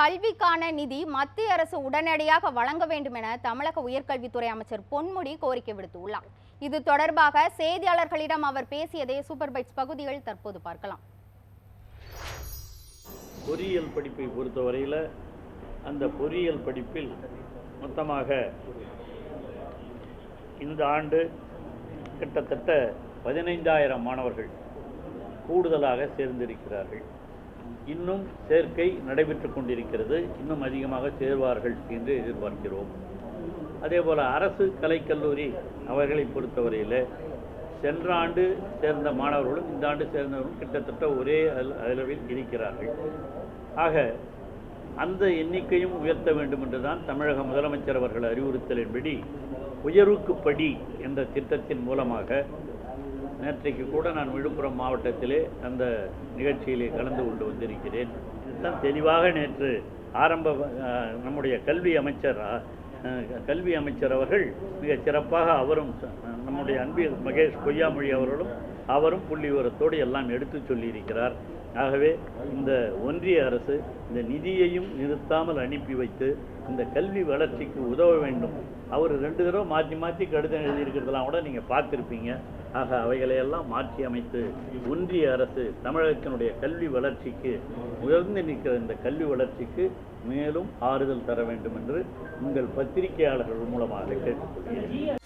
கல்விக்கான நிதி மத்திய அரசு உடனடியாக வழங்க வேண்டும் என தமிழக உயர்கல்வித்துறை அமைச்சர் பொன்முடி கோரிக்கை விடுத்துள்ளார். இது தொடர்பாக செய்தியாளர்களிடம் அவர் பேசியதை சூப்பர் பைட்ஸ் பகுதிகள் தற்போது பார்க்கலாம். பொறியியல் படிப்பை பொறுத்தவரையில் அந்த பொறியியல் படிப்பில் மொத்தமாக இந்த ஆண்டு கிட்டத்தட்ட 15,000 மாணவர்கள் கூடுதலாக சேர்ந்திருக்கிறார்கள். இன்னும் சேர்க்கை நடைபெற்று கொண்டிருக்கிறது. இன்னும் அதிகமாக சேர்வார்கள் என்று எதிர்பார்க்கிறோம். அதேபோல் அரசு கலைக்கல்லூரி அவர்களை பொறுத்தவரையில் சென்ற ஆண்டு சேர்ந்த மாணவர்களும் இந்த ஆண்டு சேர்ந்தவர்களும் கிட்டத்தட்ட ஒரே அளவில் இருக்கிறார்கள். ஆக அந்த எண்ணிக்கையும் உயர்த்த வேண்டும் என்றுதான் தமிழக முதலமைச்சர் அவர்கள் அறிவுறுத்தலின்படி உயர்வுக்கு படி என்ற திட்டத்தின் மூலமாக நேற்றைக்கு கூட நான் விழுப்புரம் மாவட்டத்திலே அந்த நிகழ்ச்சியிலே கலந்து கொண்டு வந்திருக்கிறேன். இதுதான் தெளிவாக நேற்று நம்முடைய கல்வி அமைச்சர் அவர்கள் மிக சிறப்பாக அவரும் நம்முடைய அன்பில் மகேஷ் பொய்யாமொழி அவரும் புள்ளி விவரத்தோடு எல்லாம் எடுத்து சொல்லியிருக்கிறார். ஆகவே இந்த ஒன்றிய அரசு இந்த நிதியையும் நிறுத்தாமல் அனுப்பி வைத்து இந்த கல்வி வளர்ச்சிக்கு உதவ வேண்டும். அவர் 2 தடவை மாற்றி கடிதம் எழுதியிருக்கிறதெல்லாம் கூட நீங்கள் பார்த்துருப்பீங்க. ஆக அவைகளையெல்லாம் மாற்றி அமைத்து ஒன்றிய அரசு தமிழகத்தினுடைய கல்வி வளர்ச்சிக்கு உயர்ந்து நிற்கிற இந்த கல்வி வளர்ச்சிக்கு மேலும் ஆறுதல் தர வேண்டும் என்று உங்கள் பத்திரிகையாளர்கள் மூலமாக கேட்டுக்கொள்கிறேன்.